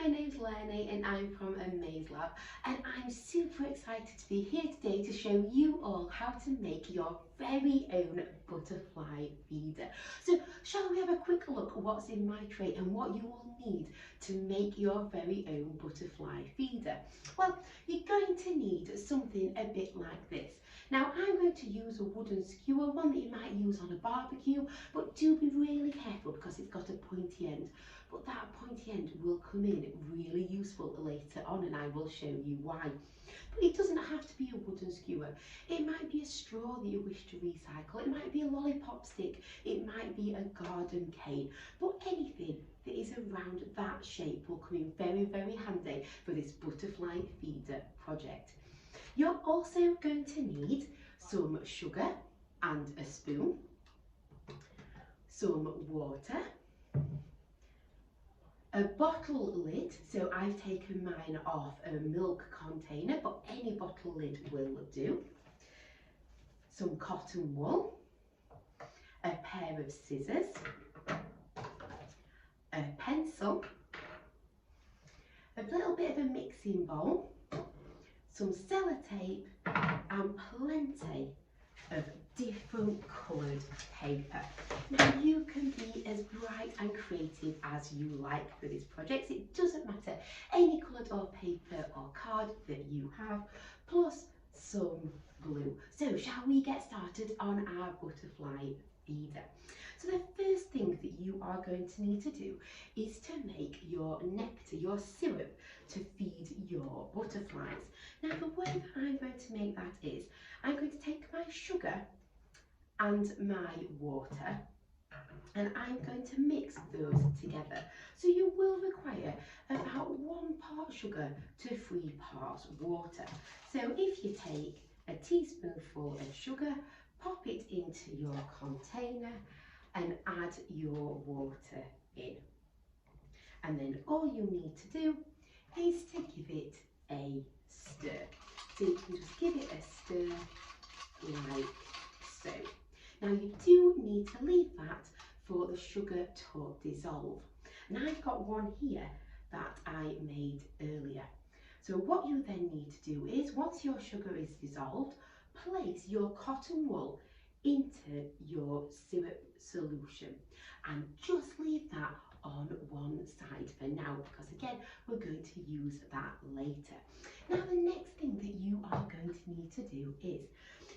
name's Lenny and I'm from Amazelab, and I'm super excited to be here today to show you all how to make your very own butterfly feeder. So shall we have a quick look at what's in my tray and what you will need to make your very own butterfly feeder? Well, you're going to need something a bit like this. Now I'm going to use a wooden skewer, one that you might use on a barbecue, but do be really careful because it's got a pointy end. But that pointy end will come in really useful later on, and I will show you why. But it doesn't have to be a wooden skewer. It might be a straw that you wish to recycle. It might be a lollipop stick. It might be a garden cane. But anything that is around that shape will come in very, very handy for this butterfly feeder project. You're also going to need some sugar and a spoon, some water, a bottle lid, so I've taken mine off a milk container, but any bottle lid will do, some cotton wool, a pair of scissors, a pencil, a little bit of a mixing bowl, some sellotape and plenty of different coloured paper. Now you can be as bright and creative as you like for this project. It doesn't matter, any coloured or paper or card that you have, plus some glue. So shall we get started on our butterfly feeder? So the first thing that you are going to need to do is to make your nectar, your syrup, to feed your butterflies. Now the way that I'm going to make that is, I'm going to take my sugar and my water, and I'm going to mix those together. So you will require about 1 part sugar to 3 parts water. So if you take a teaspoonful of sugar, pop it into your container and add your water in. And then all you need to do is to give it a stir. So you can just give it a stir like so. Now you do need to leave that for the sugar to dissolve. And I've got one here that I made earlier. So what you then need to do is, once your sugar is dissolved, place your cotton wool into your syrup solution and just leave that on one side for now, because again we're going to use that later. Now the next thing that you are going to need to do is,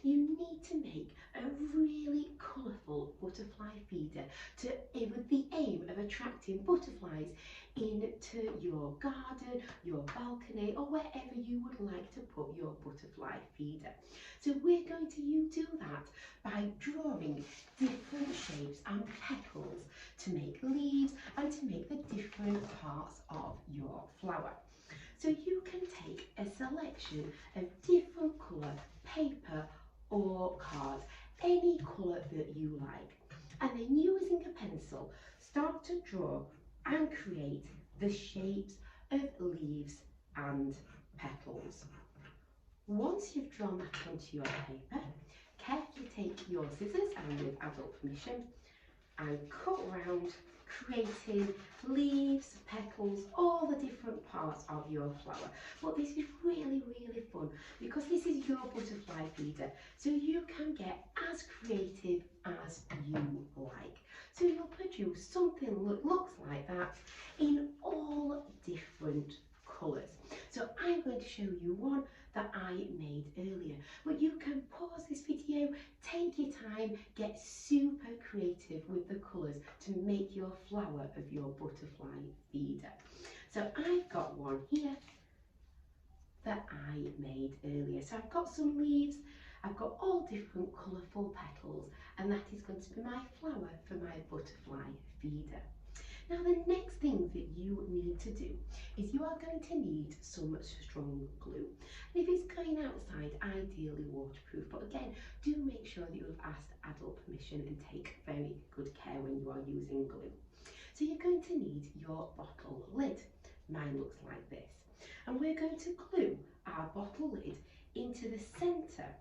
you need to make a really colourful butterfly feeder with the aim of attracting butterflies into your garden, your balcony, or wherever you would like to put your butterfly feeder. So we're going to do that by drawing different shapes and petals to make leaves and to make the different parts of your flower. So you can take a selection of different colour paper or cards, any colour that you like, and then using a pencil start to draw and create the shapes of leaves and petals. Once you've drawn that onto your paper, carefully take your scissors and, with adult permission, and cut round, creating leaves, petals, all the different parts of your flower. But this is really, really fun because this is your butterfly feeder, so you can get as creative as you like. So you'll produce something that looks like that in all different colours. So I'm going to show you one that I made earlier, but you can pause this video, take your time, get super creative with the colours to make your flower of your butterfly feeder. So I've got one here that I made earlier. So I've got some leaves, I've got all different colourful petals, and that is going to be my flower for my butterfly feeder. Now the next thing that you need to do is, you are going to need some strong glue. And if it's going outside, ideally waterproof, but again, do make sure that you've asked adult permission and take very good care when you are using glue. So you're going to need your bottle lid. Mine looks like this. And we're going to glue our bottle lid into the centre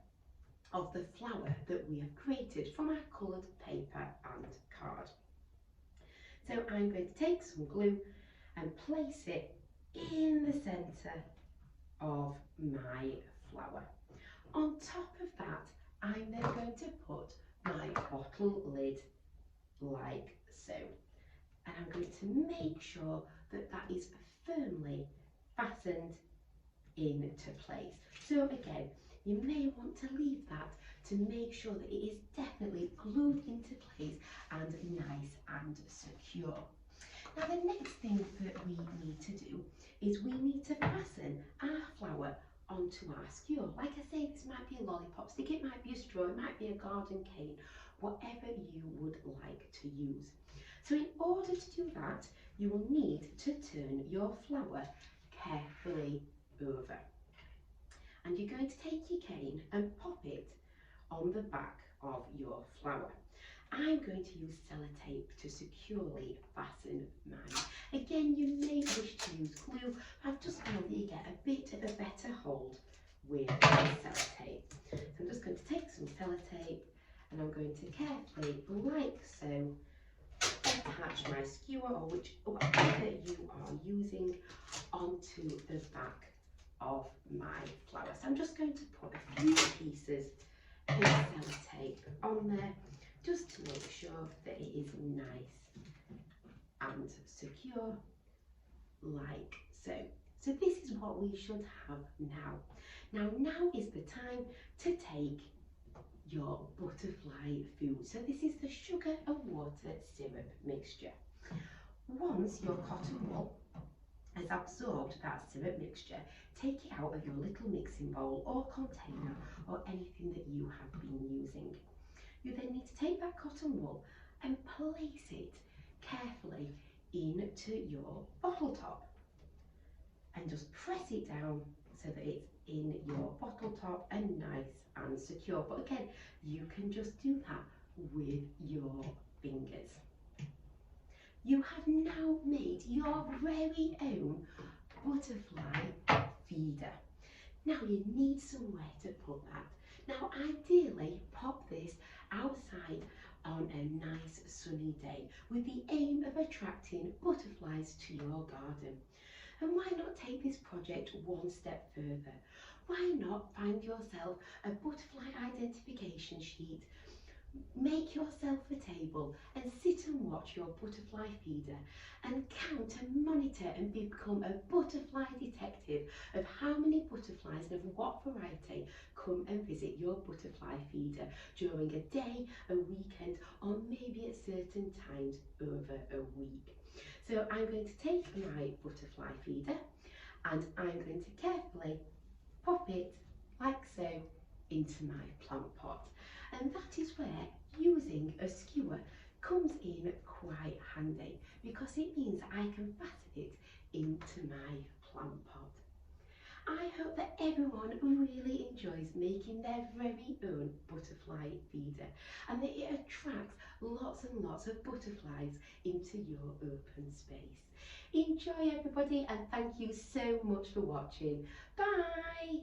of the flower that we have created from our coloured paper and card. So I'm going to take some glue and place it in the centre of my flower. On top of that, I'm then going to put my bottle lid like so. And I'm going to make sure that that is firmly fastened into place. So again, you may want to leave that to make sure that it is definitely glued into place and nice and secure. Now the next thing that we need to do is we need to fasten our flower onto our skewer. Like I say, this might be a lollipop stick, it might be a straw, it might be a garden cane, whatever you would like to use. So in order to do that, you will need to turn your flower carefully over. And you're going to take your cane and pop it on the back of your flower. I'm going to use Cellotape to securely fasten mine. Again, you may wish to use glue. I've just found that you get a bit of a better hold with Cellotape. So I'm just going to take some Cellotape and I'm going to carefully, like so, attach my skewer or whatever you are using onto the back of my flower. So I'm just going to put a few pieces of Cellotape on there just to make sure that it is nice and secure like so. So this is what we should have now. Now is the time to take your butterfly food. So this is the sugar and water syrup mixture. Once your cotton wool has absorbed that syrup mixture, take it out of your little mixing bowl or container or anything that you have been using. You then need to take that cotton wool and place it carefully into your bottle top and just press it down so that it's in your bottle top and nice and secure. But again, you can just do that with your fingers. You have now made your very own butterfly feeder. Now you need somewhere to put that. Now ideally pop this outside on a nice sunny day with the aim of attracting butterflies to your garden. And why not take this project one step further? Why not find yourself a butterfly identification sheet, make yourself a table and sit and watch your butterfly feeder and count and monitor and become a butterfly detective of how many butterflies and of what variety come and visit your butterfly feeder during a day, a weekend, or maybe at certain times over a week. So I'm going to take my butterfly feeder and I'm going to carefully pop it like so into my plant pot. And that is where using a skewer comes in quite handy because it means I can fasten it into my plant pot. I hope that everyone really enjoys making their very own butterfly feeder and that it attracts lots and lots of butterflies into your open space. Enjoy everybody and thank you so much for watching. Bye!